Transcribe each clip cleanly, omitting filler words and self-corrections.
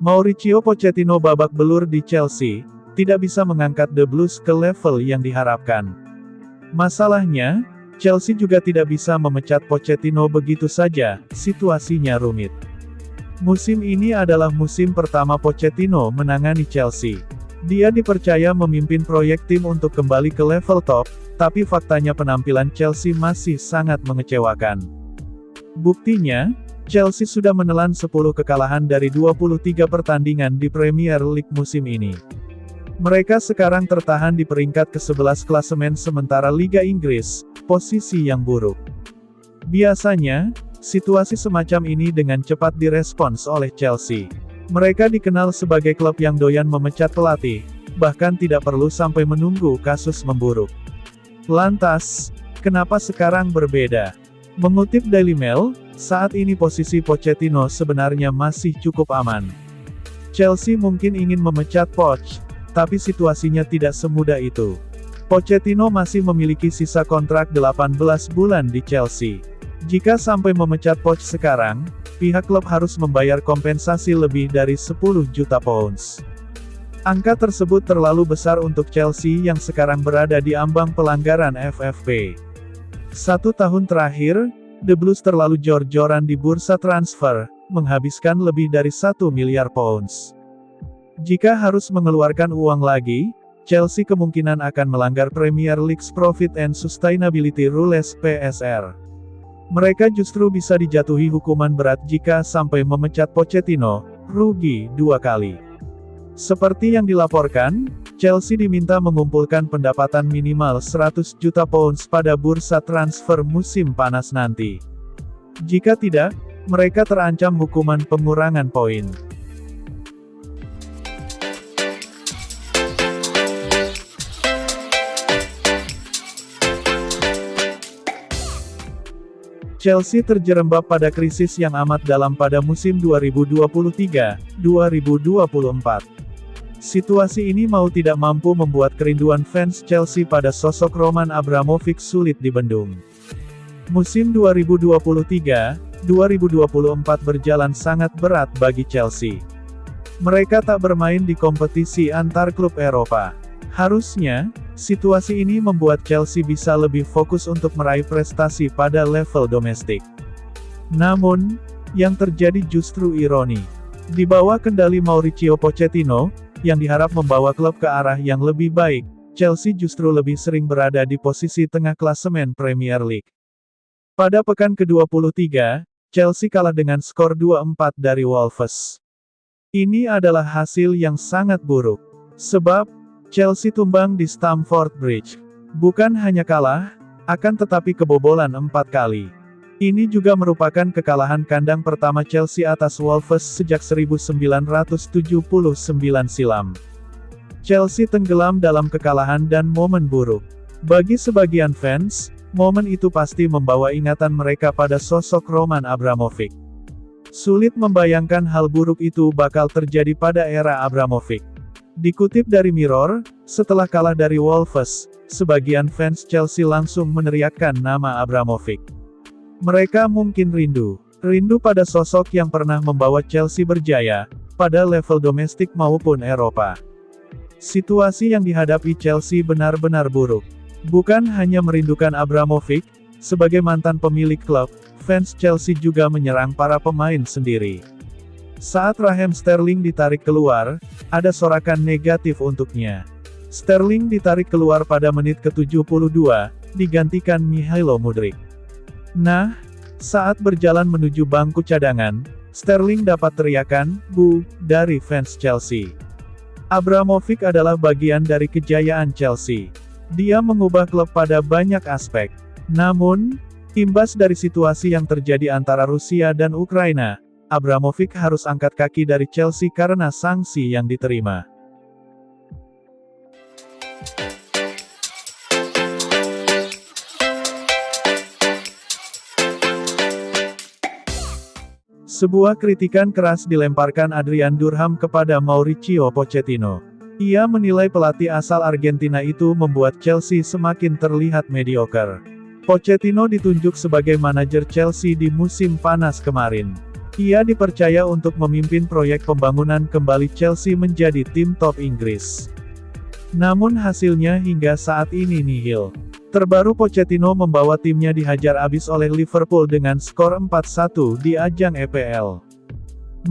Mauricio Pochettino babak belur di Chelsea, tidak bisa mengangkat The Blues ke level yang diharapkan. Masalahnya, Chelsea juga tidak bisa memecat Pochettino begitu saja, situasinya rumit. Musim ini adalah musim pertama Pochettino menangani Chelsea. Dia dipercaya memimpin proyek tim untuk kembali ke level top, tapi faktanya penampilan Chelsea masih sangat mengecewakan. Buktinya, Chelsea sudah menelan 10 kekalahan dari 23 pertandingan di Premier League musim ini. Mereka sekarang tertahan di peringkat ke-11 klasemen sementara Liga Inggris, posisi yang buruk. Biasanya, situasi semacam ini dengan cepat direspons oleh Chelsea. Mereka dikenal sebagai klub yang doyan memecat pelatih, bahkan tidak perlu sampai menunggu kasus memburuk. Lantas, kenapa sekarang berbeda? Mengutip Daily Mail, saat ini posisi Pochettino sebenarnya masih cukup aman. Chelsea mungkin ingin memecat Poch, tapi situasinya tidak semudah itu. Pochettino masih memiliki sisa kontrak 18 bulan di Chelsea. Jika sampai memecat Poch sekarang, pihak klub harus membayar kompensasi lebih dari 10 juta pounds. Angka tersebut terlalu besar untuk Chelsea yang sekarang berada di ambang pelanggaran FFP. 1 tahun terakhir, The Blues terlalu jor-joran di bursa transfer, menghabiskan lebih dari 1 miliar pounds. Jika harus mengeluarkan uang lagi, Chelsea kemungkinan akan melanggar Premier League's Profit and Sustainability Rules (PSR). Mereka justru bisa dijatuhi hukuman berat jika sampai memecat Pochettino, rugi 2 kali. Seperti yang dilaporkan, Chelsea diminta mengumpulkan pendapatan minimal 100 juta pounds pada bursa transfer musim panas nanti. Jika tidak, mereka terancam hukuman pengurangan poin. Chelsea terjerembab pada krisis yang amat dalam pada musim 2023-2024. Situasi ini mau tidak mampu membuat kerinduan fans Chelsea pada sosok Roman Abramovich sulit dibendung. Musim 2023-2024 berjalan sangat berat bagi Chelsea. Mereka tak bermain di kompetisi antar klub Eropa. Harusnya, situasi ini membuat Chelsea bisa lebih fokus untuk meraih prestasi pada level domestik. Namun, yang terjadi justru ironi. Di bawah kendali Mauricio Pochettino, yang diharap membawa klub ke arah yang lebih baik, Chelsea justru lebih sering berada di posisi tengah klasemen Premier League. Pada pekan ke-23, Chelsea kalah dengan skor 2-4 dari Wolves. Ini adalah hasil yang sangat buruk. Sebab, Chelsea tumbang di Stamford Bridge. Bukan hanya kalah, akan tetapi kebobolan 4 kali. Ini juga merupakan kekalahan kandang pertama Chelsea atas Wolves sejak 1979 silam. Chelsea tenggelam dalam kekalahan dan momen buruk. Bagi sebagian fans, momen itu pasti membawa ingatan mereka pada sosok Roman Abramovich. Sulit membayangkan hal buruk itu bakal terjadi pada era Abramovich. Dikutip dari Mirror, setelah kalah dari Wolves, sebagian fans Chelsea langsung meneriakkan nama Abramovich. Mereka mungkin rindu pada sosok yang pernah membawa Chelsea berjaya, pada level domestik maupun Eropa. Situasi yang dihadapi Chelsea benar-benar buruk. Bukan hanya merindukan Abramovich, sebagai mantan pemilik klub, fans Chelsea juga menyerang para pemain sendiri. Saat Raheem Sterling ditarik keluar, ada sorakan negatif untuknya. Sterling ditarik keluar pada menit ke-72, digantikan Mihailo Mudryk. Nah, saat berjalan menuju bangku cadangan, Sterling dapat teriakan, "Bu," dari fans Chelsea. Abramovich adalah bagian dari kejayaan Chelsea. Dia mengubah klub pada banyak aspek. Namun, imbas dari situasi yang terjadi antara Rusia dan Ukraina, Abramovich harus angkat kaki dari Chelsea karena sanksi yang diterima. Sebuah kritikan keras dilemparkan Adrian Durham kepada Mauricio Pochettino. Ia menilai pelatih asal Argentina itu membuat Chelsea semakin terlihat mediocre. Pochettino ditunjuk sebagai manajer Chelsea di musim panas kemarin. Ia dipercaya untuk memimpin proyek pembangunan kembali Chelsea menjadi tim top Inggris. Namun hasilnya hingga saat ini nihil. Terbaru Pochettino membawa timnya dihajar abis oleh Liverpool dengan skor 4-1 di ajang EPL.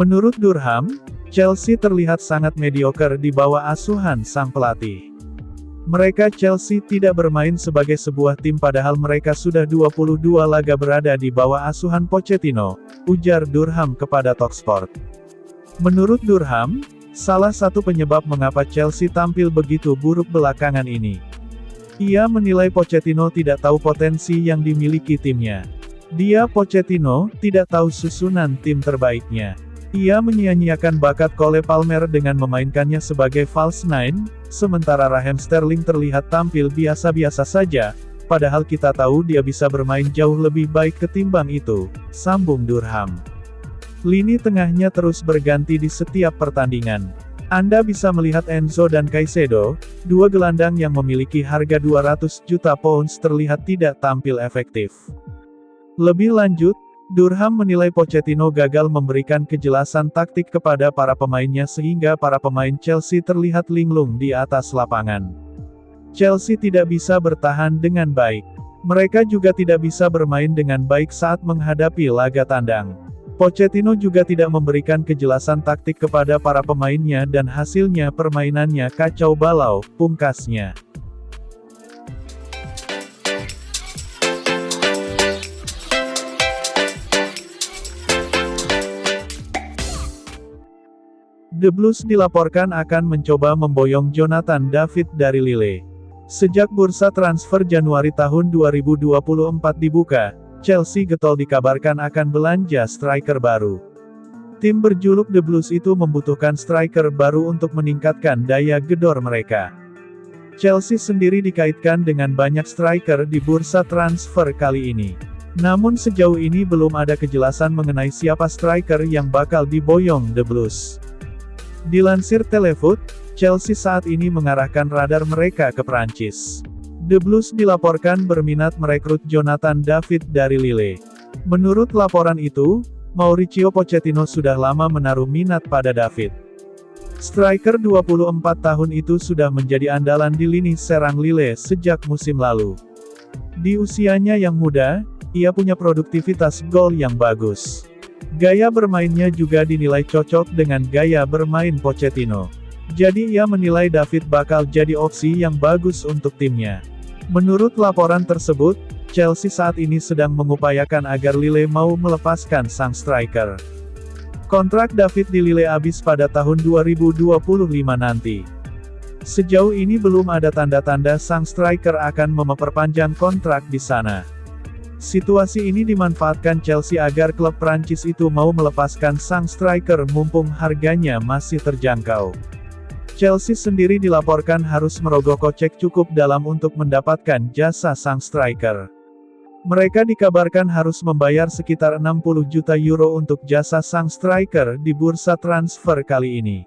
Menurut Durham, Chelsea terlihat sangat mediocre di bawah asuhan sang pelatih. Mereka Chelsea tidak bermain sebagai sebuah tim padahal mereka sudah 22 laga berada di bawah asuhan Pochettino, ujar Durham kepada Talksport. Menurut Durham, salah satu penyebab mengapa Chelsea tampil begitu buruk belakangan ini. Ia menilai Pochettino tidak tahu potensi yang dimiliki timnya. Dia Pochettino tidak tahu susunan tim terbaiknya. Ia menyia-nyiakan bakat Cole Palmer dengan memainkannya sebagai false nine, sementara Raheem Sterling terlihat tampil biasa-biasa saja, padahal kita tahu dia bisa bermain jauh lebih baik ketimbang itu, sambung Durham. Lini tengahnya terus berganti di setiap pertandingan. Anda bisa melihat Enzo dan Caicedo, dua gelandang yang memiliki harga 200 juta pounds terlihat tidak tampil efektif. Lebih lanjut, Durham menilai Pochettino gagal memberikan kejelasan taktik kepada para pemainnya sehingga para pemain Chelsea terlihat linglung di atas lapangan. Chelsea tidak bisa bertahan dengan baik. Mereka juga tidak bisa bermain dengan baik saat menghadapi laga tandang. Pochettino juga tidak memberikan kejelasan taktik kepada para pemainnya dan hasilnya permainannya kacau balau, pungkasnya. The Blues dilaporkan akan mencoba memboyong Jonathan David dari Lille. Sejak bursa transfer Januari tahun 2024 dibuka, Chelsea getol dikabarkan akan belanja striker baru. Tim berjuluk The Blues itu membutuhkan striker baru untuk meningkatkan daya gedor mereka. Chelsea sendiri dikaitkan dengan banyak striker di bursa transfer kali ini. Namun sejauh ini belum ada kejelasan mengenai siapa striker yang bakal diboyong The Blues. Dilansir Telefoot, Chelsea saat ini mengarahkan radar mereka ke Prancis. The Blues dilaporkan berminat merekrut Jonathan David dari Lille. Menurut laporan itu, Mauricio Pochettino sudah lama menaruh minat pada David. Striker 24 tahun itu sudah menjadi andalan di lini serang Lille sejak musim lalu. Di usianya yang muda, ia punya produktivitas gol yang bagus. Gaya bermainnya juga dinilai cocok dengan gaya bermain Pochettino. Jadi ia menilai David bakal jadi opsi yang bagus untuk timnya. Menurut laporan tersebut, Chelsea saat ini sedang mengupayakan agar Lille mau melepaskan sang striker. Kontrak David di Lille habis pada tahun 2025 nanti. Sejauh ini belum ada tanda-tanda sang striker akan memperpanjang kontrak di sana. Situasi ini dimanfaatkan Chelsea agar klub Prancis itu mau melepaskan sang striker mumpung harganya masih terjangkau. Chelsea sendiri dilaporkan harus merogoh kocek cukup dalam untuk mendapatkan jasa sang striker. Mereka dikabarkan harus membayar sekitar 60 juta euro untuk jasa sang striker di bursa transfer kali ini.